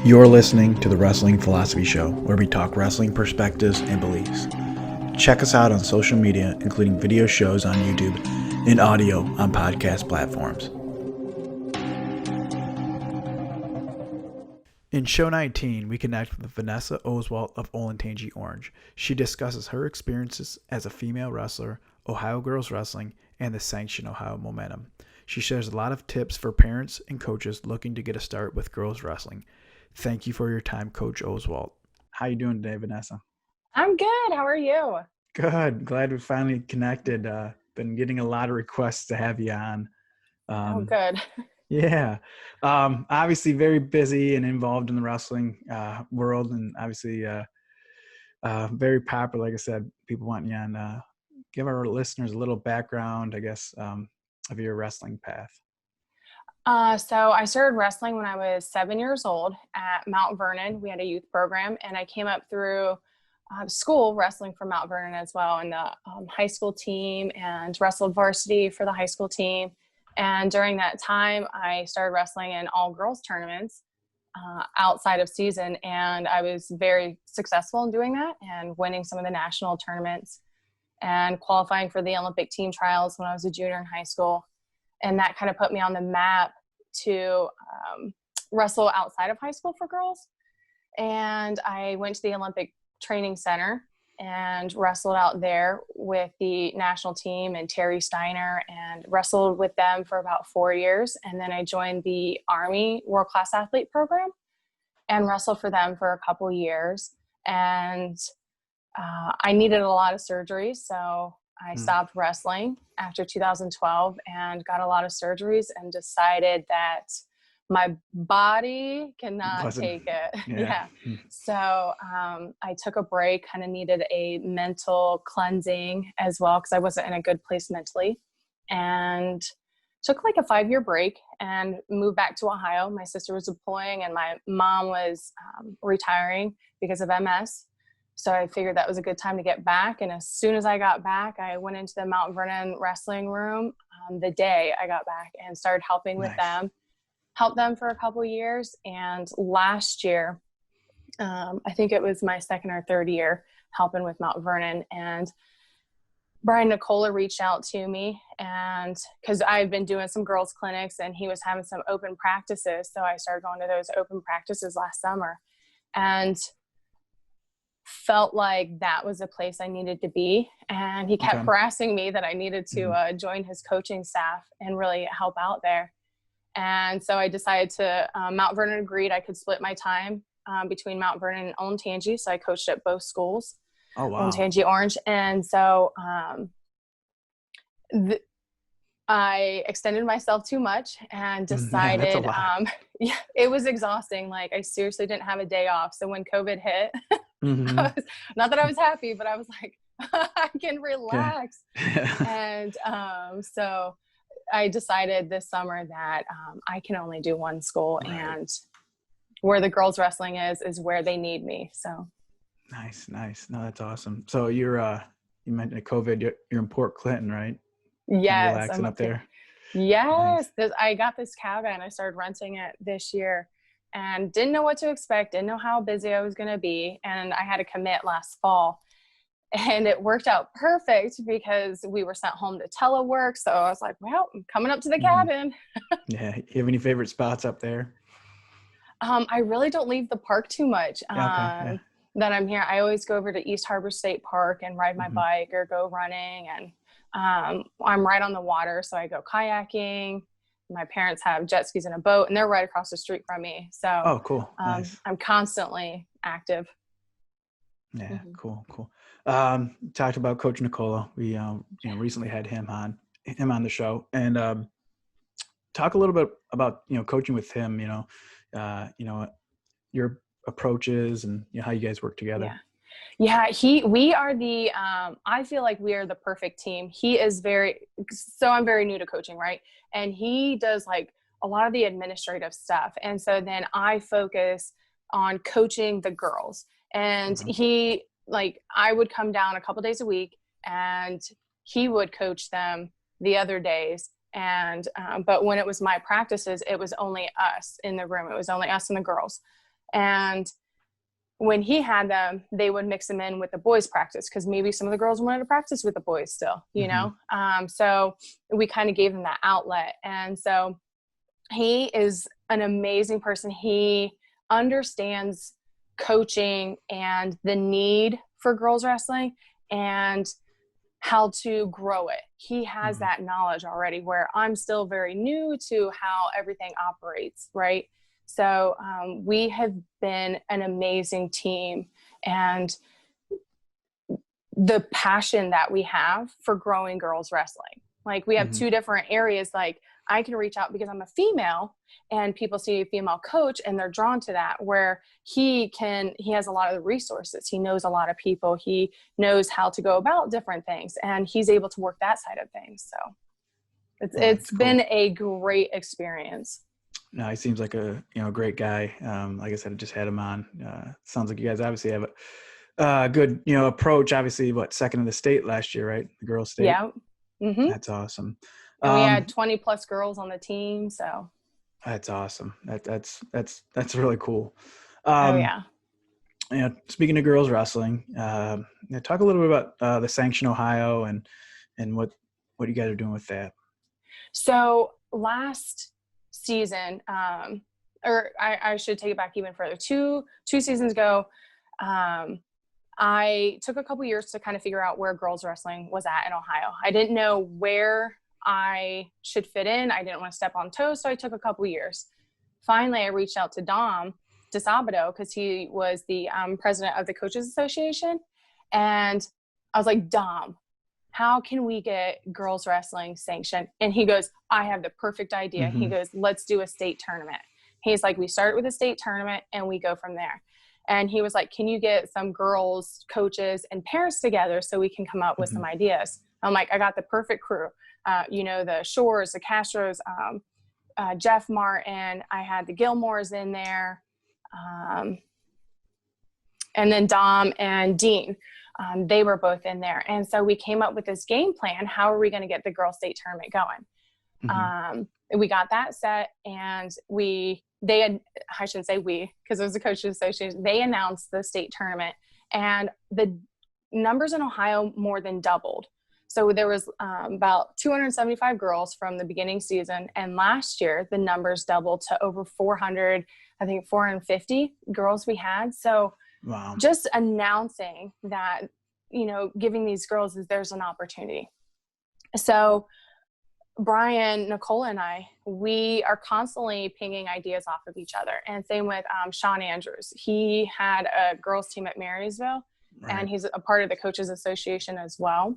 You're listening to the Wrestling Philosophy Show, where we talk wrestling perspectives and beliefs. Check us out on social media, including video shows on YouTube and audio on podcast platforms. In show 19, we connect with Vanessa Oswalt of Olentangy Orange. She discusses her experiences as a female wrestler, Ohio Girls Wrestling, and the Sanction Ohio Momentum. She shares a lot of tips for parents and coaches looking to get a start with girls wrestling. Thank you for your time, Coach Oswalt. How you doing today, Vanessa? I'm good. How are you? Good. Glad we finally connected. Been getting a lot of requests to have you on. Good. Yeah. Obviously very busy and involved in the wrestling world, and obviously very popular. Like I said, people want you on. Give our listeners a little background, I guess, of your wrestling path. So I started wrestling when I was 7 years old at Mount Vernon. We had a youth program, and I came up through school wrestling for Mount Vernon as well, in the high school team, and wrestled varsity for the high school team. And during that time, I started wrestling in all girls tournaments outside of season. And I was very successful in doing that and winning some of the national tournaments and qualifying for the Olympic team trials when I was a junior in high school. And that kind of put me on the map to wrestle outside of high school for girls. And I went to the Olympic Training Center and wrestled out there with the national team and Terry Steiner, and wrestled with them for about 4 years. And then I joined the Army World Class Athlete Program and wrestled for them for a couple years. And I needed a lot of surgeries, so I stopped wrestling after 2012 and got a lot of surgeries and decided that my body cannot take it. Yeah. So I took a break, kind of needed a mental cleansing as well, because I wasn't in a good place mentally, and took like a 5-year break and moved back to Ohio. My sister was deploying and my mom was retiring because of MS. So I figured that was a good time to get back. And as soon as I got back, I went into the Mount Vernon wrestling room the day I got back and started helping with them. Helped them for a couple of years. And last year, I think it was my second or third year helping with Mount Vernon, and Brian Nicola reached out to me, and because I've been doing some girls clinics and he was having some open practices. So I started going to those open practices last summer and felt like that was a place I needed to be. And he kept harassing me that I needed to join his coaching staff and really help out there. And so I decided to, Mount Vernon agreed I could split my time between Mount Vernon and Olentangy. So I coached at both schools. Oh, wow. Olentangy Orange. And so I extended myself too much and decided, yeah, it was exhausting. Like, I seriously didn't have a day off. So when COVID hit, not that I was happy, but I was like, I can relax. And so I decided this summer that I can only do one school, and where the girls wrestling is where they need me. So nice. No, that's awesome. So you're you mentioned COVID. You're in Port Clinton, right? Yes, relaxing up there. Yes, I got this cabin. I started renting it this year, and didn't know what to expect. Didn't know how busy I was going to be, and I had to commit last fall. And it worked out perfect because we were sent home to telework. So I was like, well, I'm coming up to the cabin. Yeah. You have any favorite spots up there? I really don't leave the park too much that I'm here. I always go over to East Harbor State Park and ride my bike or go running. And I'm right on the water, so I go kayaking. My parents have jet skis and a boat, and they're right across the street from me. So cool. Nice. I'm constantly active. Yeah, cool. Talked about Coach Nicola. We recently had him on the show, and talk a little bit about coaching with him. Your approaches and how you guys work together. Yeah. We are the I feel like we are the perfect team. He is I'm very new to coaching, right? And he does like a lot of the administrative stuff, and so then I focus on coaching the girls. And I would come down a couple days a week, and he would coach them the other days. And but when it was my practices, it was only us in the room. It was only us and the girls. And when he had them, they would mix them in with the boys practice, because maybe some of the girls wanted to practice with the boys still, you know? So we kind of gave them that outlet. And so he is an amazing person. He understands coaching and the need for girls wrestling and how to grow it. He has that knowledge already, where I'm still very new to how everything operates, right? So we have been an amazing team, and the passion that we have for growing girls wrestling. Like, we have two different areas. Like, I can reach out because I'm a female, and people see a female coach and they're drawn to that, where he has a lot of the resources. He knows a lot of people. He knows how to go about different things, and he's able to work that side of things. So it's been a great experience. No, he seems like a great guy. Like I said, I just had him on. Sounds like you guys obviously have a good approach. Obviously, second in the state last year, right? The girls' state. Yeah. That's awesome. And we had 20 plus girls on the team, so that's awesome. That's really cool. Oh yeah. Speaking of girls wrestling, talk a little bit about the Sanction Ohio and what you guys are doing with that. So last season, or I should take it back even further. Two seasons ago, I took a couple years to kind of figure out where girls wrestling was at in Ohio. I didn't know where I should fit in. I didn't want to step on toes, so I took a couple years. Finally, I reached out to Dom DeSabato, because he was the president of the Coaches Association. And I was like, Dom, how can we get girls wrestling sanctioned? And he goes, I have the perfect idea. He goes, let's do a state tournament. He's like, we start with a state tournament and we go from there. And he was like, can you get some girls, coaches, and parents together so we can come up with some ideas? I'm like, I got the perfect crew. The Shores, the Castros, Jeff Martin. I had the Gilmores in there. And then Dom and Dean. They were both in there. And so we came up with this game plan. How are we going to get the girls' state tournament going? We got that set, and I shouldn't say we, because it was the Coaches Association. They announced the state tournament, and the numbers in Ohio more than doubled. So there was about 275 girls from the beginning season. And last year, the numbers doubled to over 400, I think 450 girls we had. So wow. Just announcing that, giving these girls there's an opportunity. So Brian, Nicole, and we are constantly pinging ideas off of each other. And same with Sean Andrews. He had a girls team at Marysville, and he's a part of the Coaches Association as well.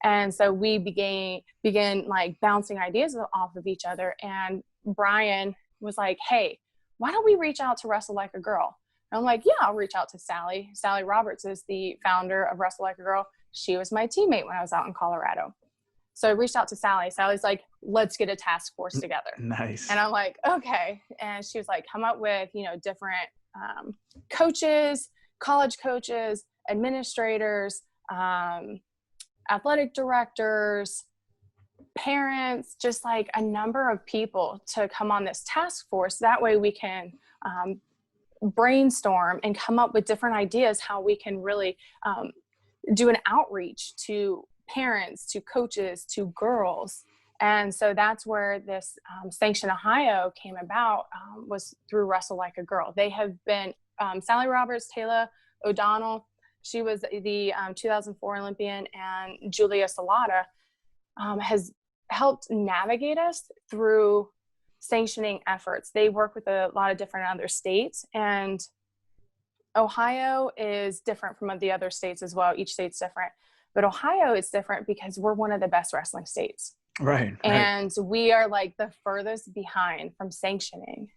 And so we began like bouncing ideas off of each other. And Brian was like, hey, why don't we reach out to Wrestle Like a Girl? And I'm like, yeah, I'll reach out to Sally. Sally Roberts is the founder of Wrestle Like a Girl. She was my teammate when I was out in Colorado. So I reached out to Sally. Sally's like, let's get a task force together. Nice. And I'm like, okay. And she was like, come up with, different coaches, college coaches, administrators, athletic directors, parents, just like a number of people to come on this task force. That way we can brainstorm and come up with different ideas how we can really do an outreach to parents, to coaches, to girls. And so that's where this Sanction Ohio came about, was through Wrestle Like a Girl. They have been Sally Roberts, Taylor O'Donnell, she was the 2004 Olympian, and Julia Salata has helped navigate us through sanctioning efforts. They work with a lot of different other states, and Ohio is different from the other states as well. Each state's different, but Ohio is different because we're one of the best wrestling states. Right. And we are like the furthest behind from sanctioning.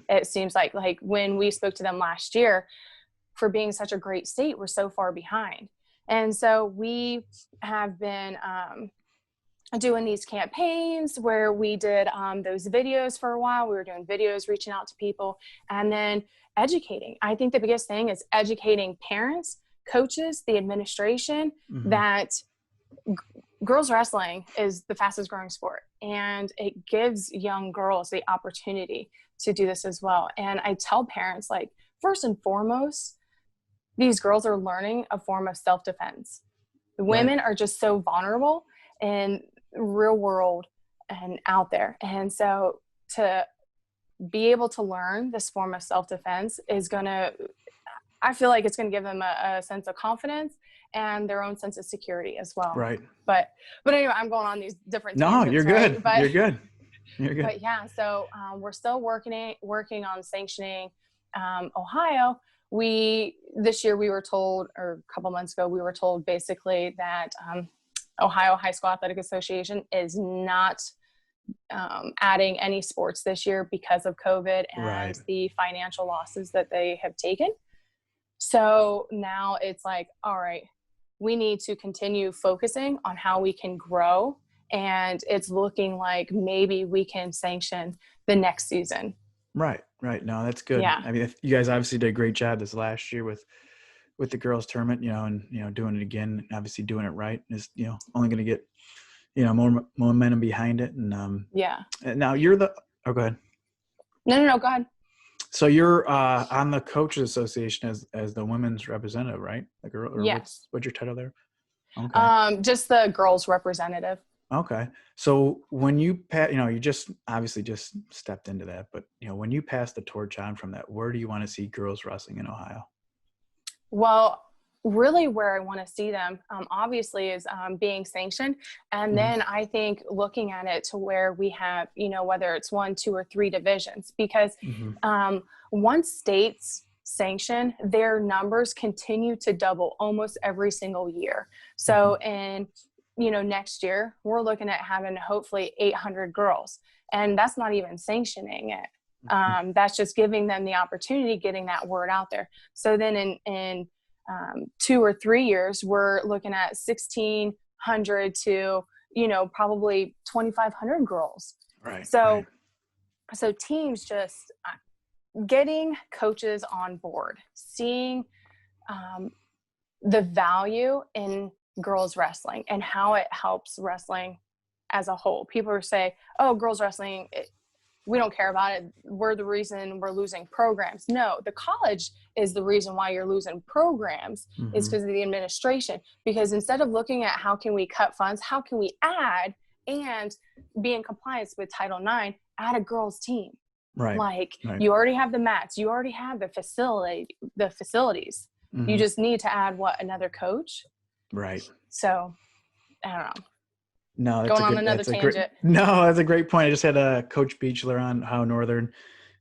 It seems like when we spoke to them last year, for being such a great state, we're so far behind. And so we have been doing these campaigns where we did those videos for a while. We were doing videos, reaching out to people, and then educating. I think the biggest thing is educating parents, coaches, the administration, that girls wrestling is the fastest growing sport, and it gives young girls the opportunity to do this as well. And I tell parents, like, first and foremost, these girls are learning a form of self-defense. Women Right. are just so vulnerable in real world and out there. And so to be able to learn this form of self-defense is going to, I feel like it's going to give them a sense of confidence and their own sense of security as well. Right. But anyway, I'm going on these different No, tangents, you're right? good. You're good. You're good. But yeah, so we're still working on sanctioning Ohio. This year we were told, or a couple months ago, we were told basically that Ohio High School Athletic Association is not adding any sports this year because of COVID and Right. the financial losses that they have taken. So now it's like, all right, we need to continue focusing on how we can grow. And it's looking like maybe we can sanction the next season. Right. Right. No, that's good. Yeah. I mean, you guys obviously did a great job this last year with the girls tournament, and, doing it again, obviously doing it right is, only going to get, more momentum behind it. And, Yeah. and now you're go ahead. No, go ahead. So you're on the Coaches Association as the women's representative, right? The girl, or Yes. what's your title there? Okay. Just the girls representative. Okay. So when you you just obviously just stepped into that, but when you pass the torch on from that, where do you want to see girls wrestling in Ohio? Well, really where I want to see them, obviously, is being sanctioned. And then I think looking at it to where we have, whether it's 1, 2, or 3 divisions, because once states sanction, their numbers continue to double almost every single year. So in, next year, we're looking at having hopefully 800 girls. And that's not even sanctioning it. That's just giving them the opportunity, getting that word out there. So then in 2 or 3 years, we're looking at 1,600 to, probably 2,500 girls. Right. So teams just getting coaches on board, seeing the value in girls wrestling and how it helps wrestling as a whole. People are saying, oh, girls wrestling, we don't care about it. We're the reason we're losing programs. No, the college is the reason why you're losing programs is because of the administration. Because instead of looking at how can we cut funds, how can we add and be in compliance with Title IX, add a girls team. Right. You already have the mats, you already have the facilities. You just need to add another coach. Right. So I don't know. No, Going on another tangent. That's a great point. I just had a Coach Beechler on Ohio Northern,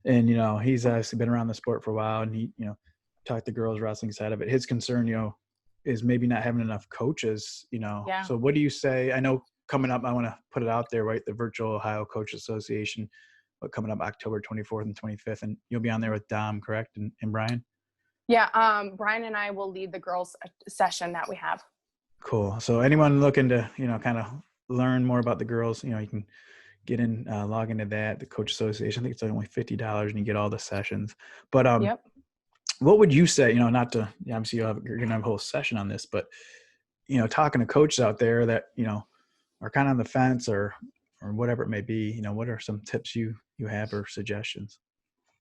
and he's obviously been around the sport for a while, and he talked the girls wrestling side of it. His concern is maybe not having enough coaches. Yeah. So what do you say? I know coming up, I want to put it out there, right? The Virtual Ohio Coach Association, but coming up October 24th and 25th, and you'll be on there with Dom, correct, and Brian. Yeah, Brian and I will lead the girls session that we have. Cool. So anyone looking to kind of learn more about the girls, you can get in, log into that, the Coach Association. I think it's only $50 and you get all the sessions. But what would you say, not to, obviously you're going to have a whole session on this, but, talking to coaches out there that, are kind of on the fence or whatever it may be, what are some tips you have or suggestions?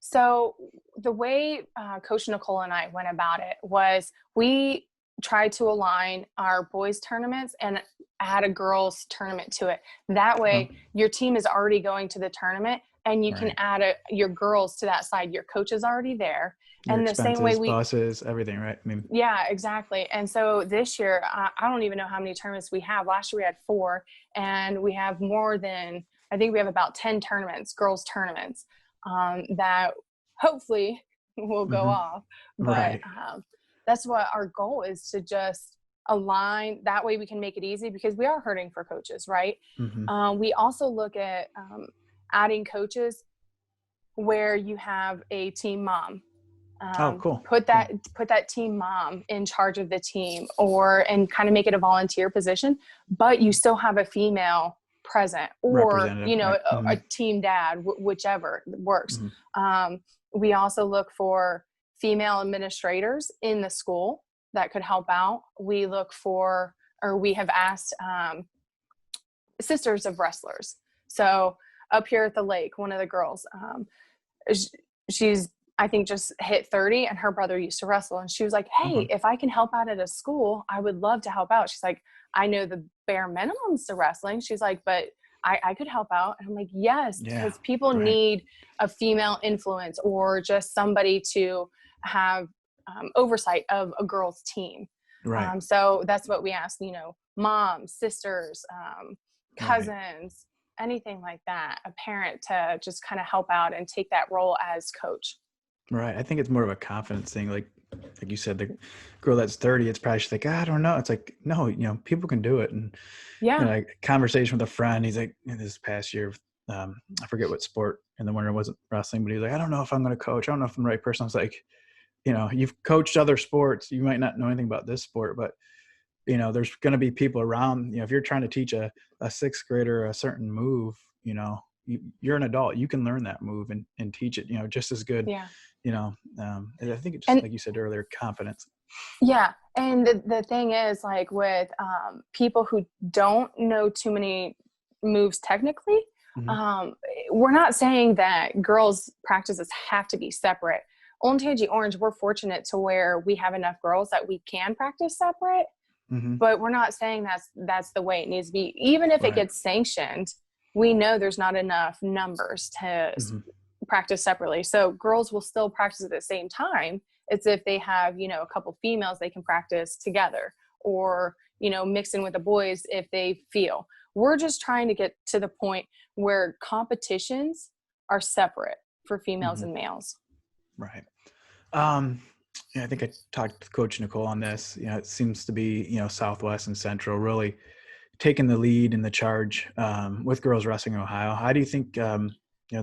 So the way Coach Nicole and I went about it was we tried to align our boys tournaments and add a girls tournament to it. That way your team is already going to the tournament and you can add your girls to that side. Your coach is already there. Your and the same way buses, everything, right? I mean, yeah, exactly. And so this year, I don't even know how many tournaments we have. Last year we had 4 and we have more than, I think we have about 10 tournaments, girls tournaments, that hopefully will go off. But that's what our goal is, to just align. That way we can make it easy because we are hurting for coaches, right? We also look at adding coaches where you have a team mom. Cool. Put that team mom in charge of the team, and kind of make it a volunteer position, but you still have a female present, or a team dad, whichever works. We also look for female administrators in the school that could help out. We look for, or we have asked sisters of wrestlers. So up here at the lake, one of the girls, she's I think just hit 30, and her brother used to wrestle. And she was like, hey, Okay. if I can help out at a school, I would love to help out. She's like, I know the bare minimums to wrestling. She's like, but I could help out. And I'm like, yes, Yeah. because people Right. need a female influence or just somebody to have oversight of a girl's team. Right. So that's what we ask, moms, sisters, Right. cousins, anything like that, a parent to just kind of help out and take that role as coach. Right. I think it's more of a confidence thing. Like you said, the girl that's 30, it's probably just like, I don't know. It's like, no, people can do it. And, Yeah. like a conversation with a friend, he's like, in this past year, I forget what sport in the winter, wasn't wrestling, but he was like, I don't know if I'm going to coach. I don't know if I'm the right person. I was like, you've coached other sports. You might not know anything about this sport, but there's going to be people around, if you're trying to teach a sixth grader a certain move, you're an adult, you can learn that move and teach it, just as good. Yeah. I think it's just And like you said earlier, confidence. yeah. And the thing is, like, with people who don't know too many moves technically, Mm-hmm. um, we're not saying that girls' practices have to be separate. Olentangy Orange, we're fortunate to where we have enough girls that we can practice separate, Mm-hmm. but we're not saying that's the way it needs to be. Even if it Right. gets sanctioned, we know there's not enough numbers to Mm-hmm. practice separately. So girls will still practice at the same time. It's if they have, a couple females, they can practice together, or, mix in with the boys if they feel. We're just trying to get to the point where competitions are separate for females Mm-hmm. and males. Right. Yeah, I think I talked to Coach Nicole on this. It seems to be, Southwest and Central really taking the lead and the charge with girls wrestling in Ohio. How do you think, the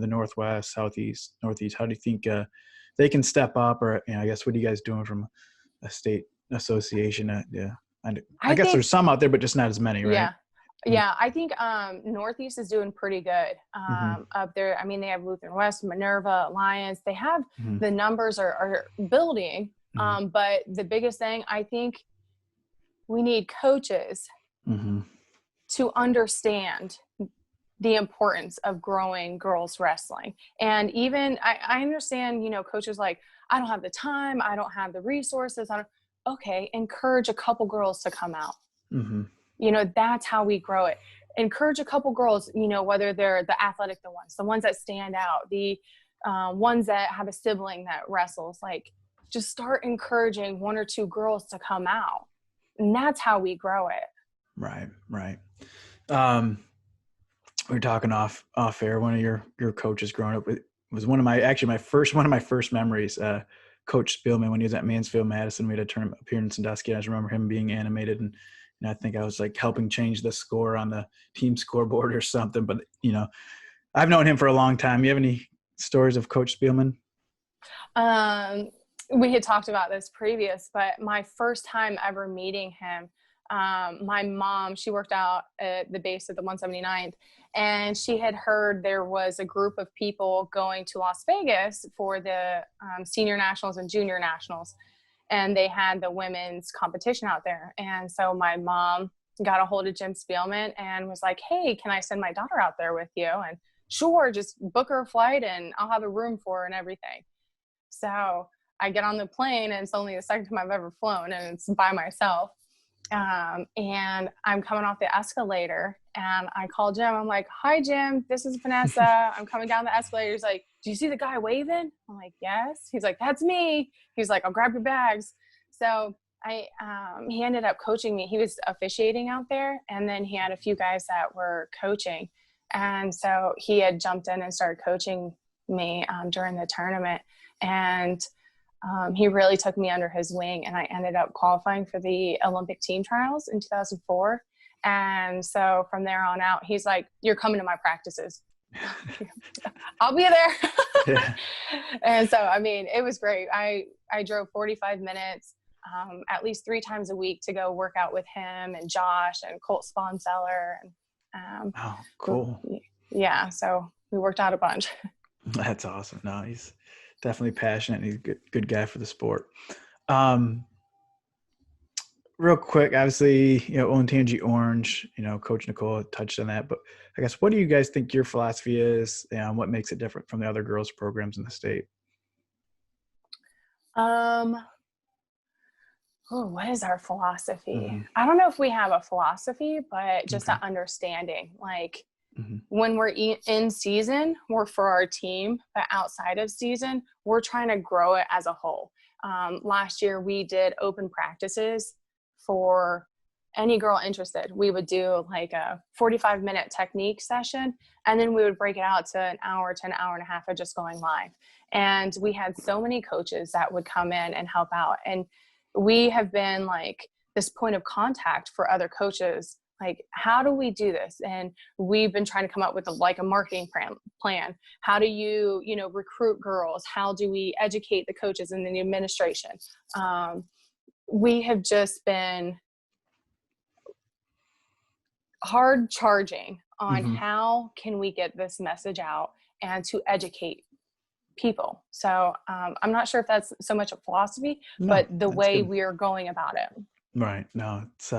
Northwest, Southeast, Northeast, how do you think they can step up? Or, I guess, what are you guys doing from a state association? Yeah. I I guess think, there's some out there, but just not as many, right? yeah. Yeah, I think Northeast is doing pretty good Mm-hmm. up there. I mean, they have Lutheran West, Minerva, Alliance. They have Mm-hmm. the numbers are building. But the biggest thing, I think we need coaches Mm-hmm. to understand the importance of growing girls wrestling. And even I understand, coaches like, I don't have the time, I don't have the resources. Okay, encourage a couple girls to come out. Mm-hmm. That's how we grow it. Encourage a couple girls, whether they're the athletic, the ones that stand out, the ones that have a sibling that wrestles, like, just start encouraging one or two girls to come out. And that's how we grow it. Right. Right. We were talking off air. One of your coaches growing up was one of my first memories. Coach Spielman, when he was at Mansfield Madison, we had a tournament up here in Sandusky. I just remember him being animated, and I think I was like helping change the score on the team scoreboard or something. But I've known him for a long time. You have any stories of Coach Spielman? We had talked about this previous, but my first time ever meeting him, my mom, she worked out at the base of the 179th, and she had heard there was a group of people going to Las Vegas for the senior nationals and junior nationals, and they had the women's competition out there. And so my mom got a hold of Jim Spielman and was like, hey, can I send my daughter out there with you? And sure, just book her a flight and I'll have a room for her and everything. So I get on the plane, and it's only the second time I've ever flown, and it's by myself. And I'm coming off the escalator, and I call Jim. I'm like, hi, Jim, this is Vanessa. I'm coming down the escalator. He's like, do you see the guy waving? I'm like, yes. He's like, that's me. He's like, I'll grab your bags. So he ended up coaching me. He was officiating out there, and then he had a few guys that were coaching. And so he had jumped in and started coaching me during the tournament. And he really took me under his wing, and I ended up qualifying for the Olympic team trials in 2004. And so from there on out, he's like, you're coming to my practices. I'll be there. Yeah. And so, I mean, it was great. I drove 45 minutes at least 3 times a week to go work out with him and Josh and Colt Sponseller. And Oh, cool. Yeah. So we worked out a bunch. That's awesome. No, he's definitely passionate, and he's a good guy for the sport. Real quick, obviously, Olentangy Orange, Coach Nicole touched on that, but I guess, what do you guys think your philosophy is, and what makes it different from the other girls programs in the state? Um, oh, what is our philosophy? Mm-hmm. I don't know if we have a philosophy, but just Okay. that understanding. Like Mm-hmm. when we're in season, we're for our team, but outside of season, we're trying to grow it as a whole. Last year, we did open practices for any girl interested. We would do like a 45-minute technique session, and then we would break it out to an hour to an hour and a half of just going live. And we had so many coaches that would come in and help out. And we have been like this point of contact for other coaches. Like, how do we do this? And we've been trying to come up with a marketing plan. How do you recruit girls? How do we educate the coaches and the administration? We have just been hard charging on Mm-hmm. how can we get this message out and to educate people. So I'm not sure if that's so much a philosophy, No, but the that's way good. we are going about it. Right. No, it's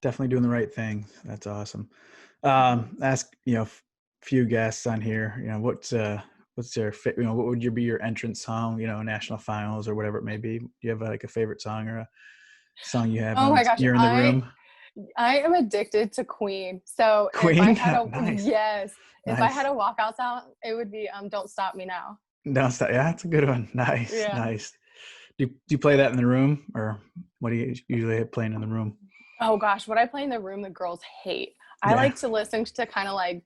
definitely doing the right thing. That's awesome. Mhm. Ask, few guests on here, what's their fit, what would be your entrance song, national finals or whatever it may be. Do you have like a favorite song or a song you have Oh on my gosh, you're in the room? I am addicted to Queen. So if I Queen? had a Nice. yes, if I had Nice. a walkout sound, it would be "Don't Stop Me Now." Don't stop. Yeah, that's a good one. Nice. Yeah. Nice. Do you play that in the room, or what do you usually have playing in the room? Oh gosh, what I play in the room, the girls hate. I Yeah. like to listen to kind of like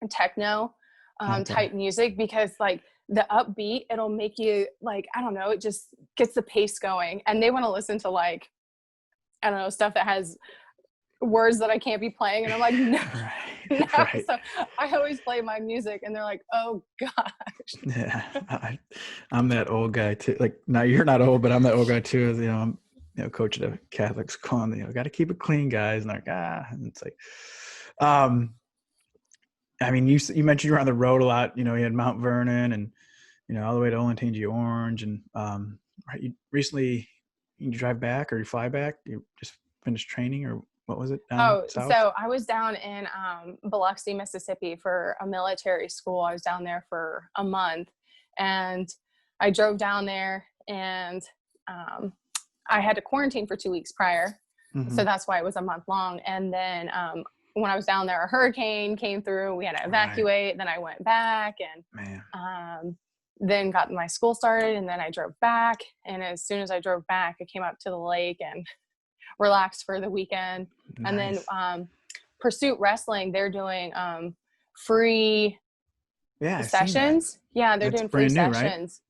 techno Okay. type music because like the upbeat, it'll make you like, I don't know, it just gets the pace going. And they want to listen to like, I don't know, stuff that has words that I can't be playing. And I'm like, no, no. Right. Right. So I always play my music and they're like, oh gosh. Yeah. I'm that old guy too. Like, now you're not old, but I'm that old guy too. I'm coach at a Catholic school, and got to keep it clean, guys. And and it's like, I mean, you mentioned you were on the road a lot. You had Mount Vernon and all the way to Olentangy Orange, and right. You recently you drive back or you fly back? You just finished training, or what was it down Oh, south? so I was down in Biloxi, Mississippi for a military school. I was down there for a month and I drove down there and I had to quarantine for 2 weeks prior. Mm-hmm. So that's why it was a month long. And then when I was down there, a hurricane came through. We had to Right, evacuate. Then I went back and man. then got my school started. And then I drove back. And as soon as I drove back, I came up to the lake and relaxed for the weekend. And then Nice. Pursuit Wrestling, they're doing free Yeah, I've seen that. sessions. Yeah, they're That's doing free brand new, right? sessions.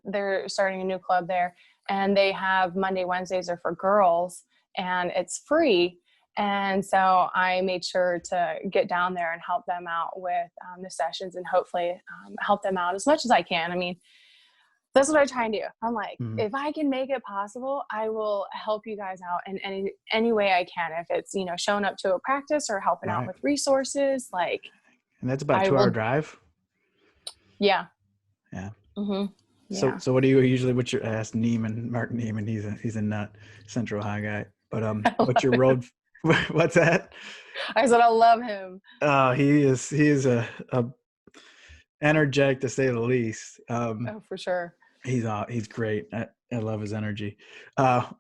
They're starting a new club there, and they have Monday, Wednesdays are for girls, and it's free. And so I made sure to get down there and help them out with the sessions, and hopefully help them out as much as I can. I mean, that's what I try and do. I'm like, Mm-hmm. if I can make it possible, I will help you guys out in any way I can. If it's showing up to a practice or helping out Right. with resources, like And that's about a I 2-hour will. drive. Yeah. Yeah. Mm-hmm. So Yeah. what do you usually? What's your ask Neiman, Mark Neiman? He's a nut, Central High guy. But I what's love your it. road? What's that? I said I love him. He is a energetic to say the least. Oh, for sure. He's great. I love his energy.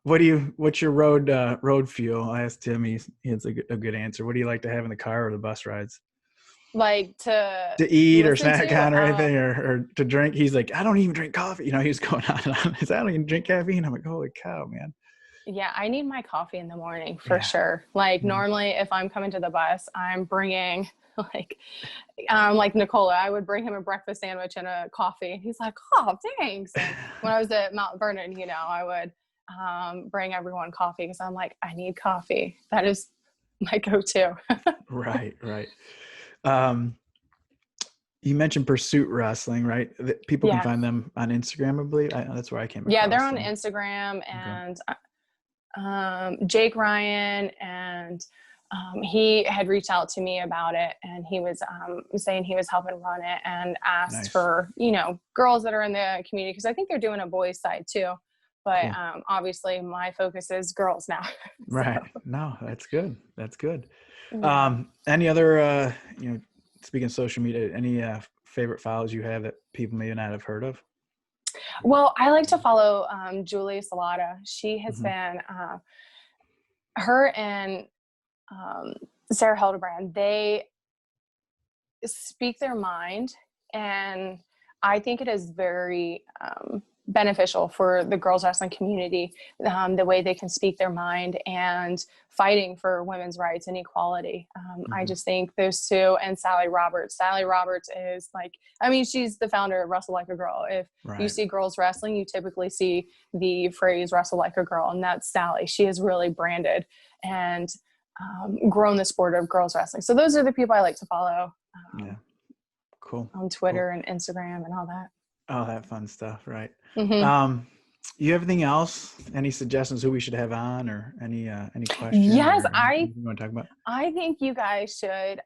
What's your road fuel? I asked him. He has a good answer. What do you like to have in the car or the bus rides? Like to To eat or listen snack to. on or anything, or to drink? He's like, I don't even drink coffee. He was going on and on. He's, I don't even drink caffeine. I'm like, holy cow, man. Yeah, I need my coffee in the morning for Yeah. sure. Like Mhm. normally if I'm coming to the bus, I'm bringing like Nicola, I would bring him a breakfast sandwich and a coffee. And he's like, oh, thanks. And when I was at Mount Vernon, I would bring everyone coffee because I'm like, I need coffee. That is my go-to. Right, right. Um, you mentioned Pursuit Wrestling, right? People can Yeah. find them on Instagram, I believe. That's where I came Yeah, they're across on them. Instagram Okay. and Jake Ryan, and he had reached out to me about it, and he was saying he was helping run it and asked Nice. for girls that are in the community because I think they're doing a boys side too, but Cool. obviously my focus is girls now. So, Right. No, that's good. That's good. yeah. Any other, speaking of social media, any favorite files you have that people may not have heard of? Well, I like to follow Julie Salata. She has Hmm. been, her and Sarah Hildebrand, they speak their mind, and I think it is very beneficial for the girls wrestling community, the way they can speak their mind and fighting for women's rights and equality. I Hmm. just think those two, and Sally Roberts is like, I mean, she's the founder of Wrestle Like a Girl. If you Right. see girls wrestling, you typically see the phrase wrestle like a girl, and that's Sally. She has really branded and grown the sport of girls wrestling. So those are the people I like to follow Yeah. Cool. on Cool. Twitter and Instagram and all that. All that fun stuff. Right. Mm-hmm. Um, you have anything else? Any suggestions who we should have on, or any questions Yes, or anything you want to talk about? I think you guys should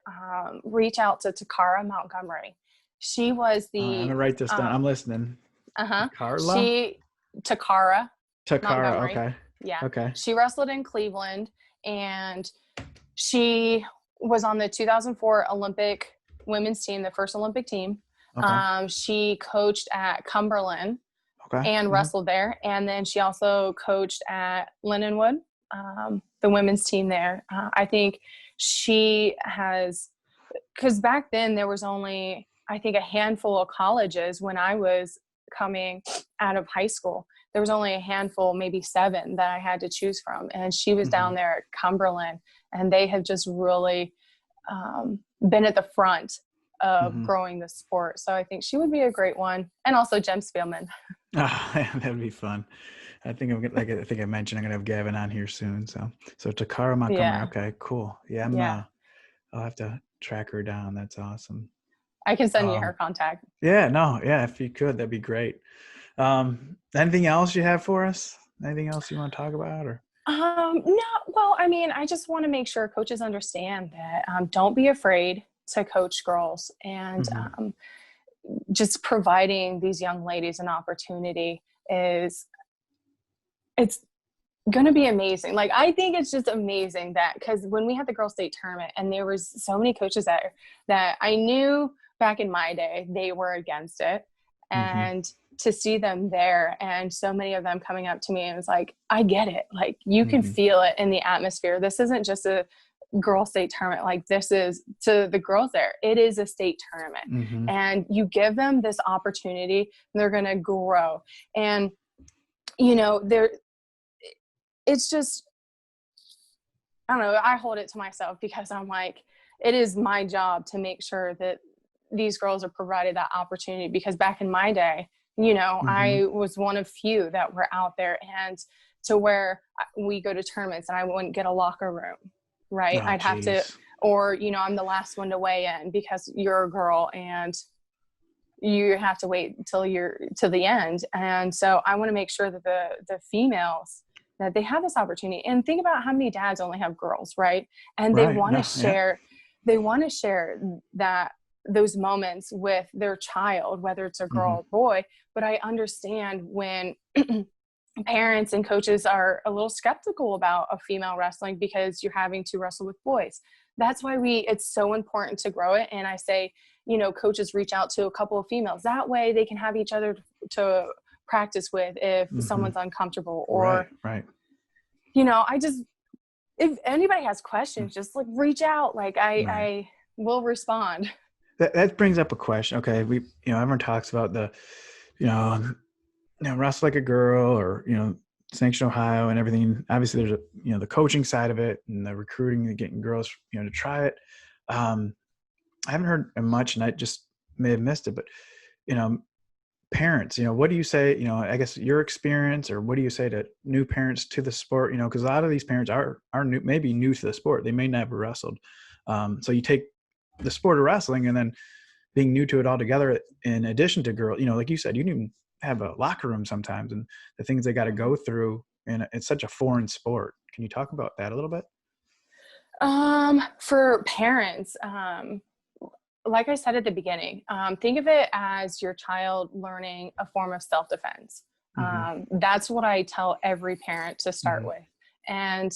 reach out to Takara Montgomery. She was I'm the gonna write this down. I'm listening. Carla? she Takara Takara. Montgomery. Okay. Yeah, Okay. she wrestled in Cleveland, and she was on the 2004 Olympic women's team, the first Olympic team. Okay. She coached at Cumberland Okay. and wrestled there. And then she also coached at Lindenwood, the women's team there. I think she has, because back then there was only, I think, a handful of colleges when I was coming out of high school. There was only a handful, maybe 7 that I had to choose from. And she was Mm-hmm. down there at Cumberland, and they have just really been at the front of Mm-hmm. growing the sport. So I think she would be a great one. And also Jem Spielman. Oh, that'd be fun. I think I'm gonna, like I think I mentioned, I'm gonna have Gavin on here soon. So Takara Montgomery. Yeah. Okay, cool. Yeah, Yeah. I'll have to track her down. That's awesome. I can send you her Um, contact. yeah, no, yeah, if you could, that'd be great. Anything else you have for us? Anything else you want to talk about, or? No, well, I mean, I just want to make sure coaches understand that don't be afraid to coach girls, and Mm-hmm. just providing these young ladies an opportunity is, it's going to be amazing. Like, I think it's just amazing that, because when we had the girls state tournament and there was so many coaches that I knew back in my day, they were against it. Mm-hmm. And to see them there, and so many of them coming up to me, and it was like, I get it. Like, you can Mm-hmm. feel it in the atmosphere. This isn't just a girl state tournament. Like, this is, to the girls there, it is a state tournament. Mm-hmm. And you give them this opportunity, they're going to grow. And, you know, it's just, I don't know, I hold it to myself because I'm like, it is my job to make sure that these girls are provided that opportunity, because back in my day, you know, Mm-hmm. I was one of few that were out there, and to where we go to tournaments and I wouldn't get a locker room, right? Oh, I'd have to, geez. or, you know, I'm the last one to weigh in because you're a girl and you have to wait until you're to the end. And so I want to make sure that the females, that they have this opportunity. And think about how many dads only have girls, right? And they Right. want to No. Yeah. share that, those moments with their child, whether it's a girl Mm-hmm. or boy. But I understand when parents and coaches are a little skeptical about a female wrestling because you're having to wrestle with boys. That's why it's so important to grow it. And I say, you know, coaches reach out to a couple of females. That way they can have each other to practice with if Mm-hmm. someone's uncomfortable, Right. or, Right. you know, if anybody has questions, just like reach out. Like Right. I will respond. That brings up a question. Okay, everyone talks about the, you know, wrestle like a girl, or Sanction Ohio and everything. Obviously, there's the coaching side of it and the recruiting and getting girls to try it. I haven't heard much, and I just may have missed it. But parents, what do you say? I guess your experience, or what do you say to new parents to the sport? Because a lot of these parents are new, maybe new to the sport. They may never wrestled. So you take the sport of wrestling and then being new to it altogether, in addition to girl, like you said, you didn't even have a locker room sometimes, and the things they got to go through, and it's such a foreign sport. Can you talk about that a little bit? For parents, like I said at the beginning, think of it as your child learning a form of self-defense. Mm-hmm. That's what I tell every parent to start Mm-hmm. with, and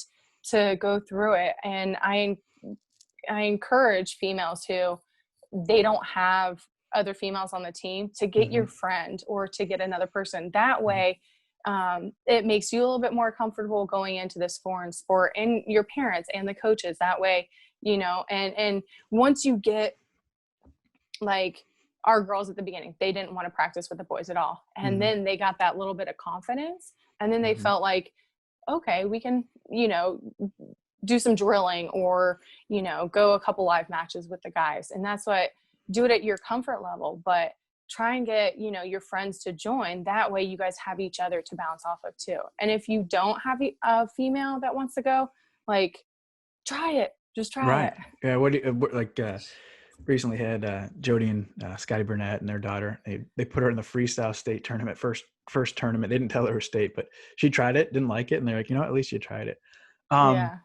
to go through it. And I encourage females who, they don't have other females on the team to get your friend or to get another person. That way, it makes you a little bit more comfortable going into this foreign sport, and your parents and the coaches. That way, and once you get, like, our girls at the beginning, they didn't want to practice with the boys at all. And then they got that little bit of confidence, and then they felt like, okay, we can, do some drilling or, go a couple live matches with the guys. And that's what, do it at your comfort level, but try and get, your friends to join. That way you guys have each other to bounce off of too. And if you don't have a female that wants to go, like, try it, just try it. Yeah. What do you, recently had Jody and Scotty Burnett and their daughter. They put her in the freestyle state tournament, first tournament. They didn't tell her her state, but she tried it, didn't like it, and they're like, at least you tried it. I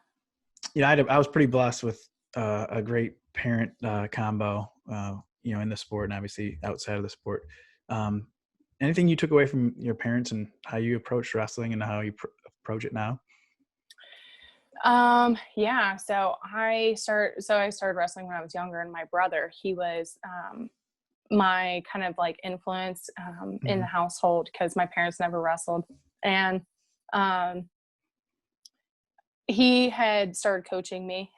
was pretty blessed with a great parent combo, in the sport and obviously outside of the sport. Anything you took away from your parents and how you approached wrestling and how you approach it now? So I started wrestling when I was younger, and my brother, he was, my kind of like influence, in the household, because my parents never wrestled. And, he had started coaching me,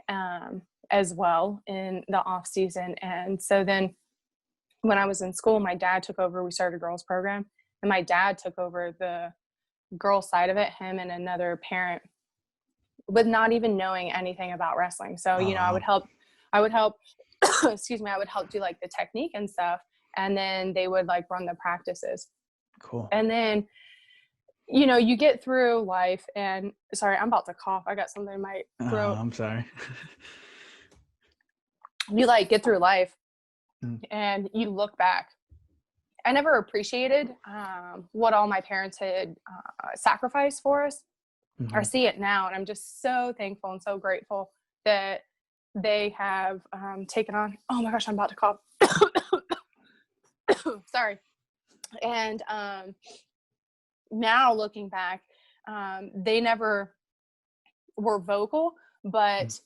as well in the off season. And so then when I was in school, my dad took over, we started a girls program, and my dad took over the girls side of it, him and another parent, with not even knowing anything about wrestling. So, I would help, excuse me, I would help do like the technique and stuff. And then they would like run the practices. Cool. And then, you get through life, and sorry, I'm about to cough. I got something in my throat. I'm sorry. You like get through life and you look back. I never appreciated what all my parents had sacrificed for us. I see it now, and I'm just so thankful and so grateful that they have taken on. Oh my gosh, I'm about to cough. Sorry. And now looking back, they never were vocal, but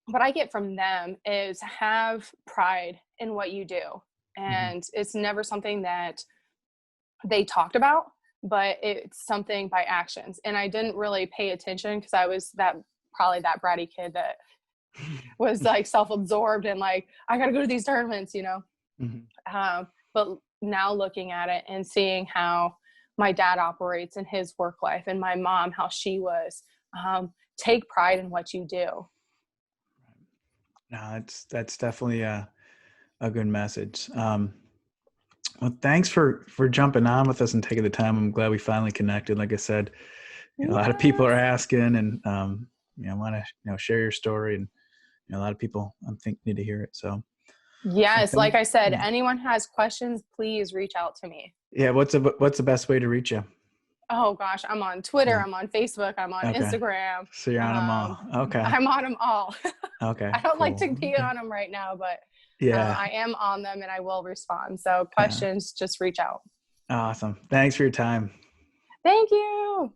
what I get from them is have pride in what you do. And it's never something that they talked about, but it's something by actions. And I didn't really pay attention because I was probably that bratty kid that was like self-absorbed and like, I got to go to these tournaments, but now looking at it and seeing how my dad operates in his work life, and my mom, how she was, take pride in what you do. No, that's definitely a good message. Well, thanks for jumping on with us and taking the time. I'm glad we finally connected. Like I said, a lot of people are asking, and want to share your story, and a lot of people I think need to hear it. So yes, like I said, anyone has questions, please reach out to me. Yeah, what's the best way to reach you? Oh gosh, I'm on Twitter, I'm on Facebook, I'm on Instagram. So you're on them all. Okay. I'm on them all. Okay. I don't like to be on them right now, but I am on them and I will respond. So questions, just reach out. Awesome. Thanks for your time. Thank you.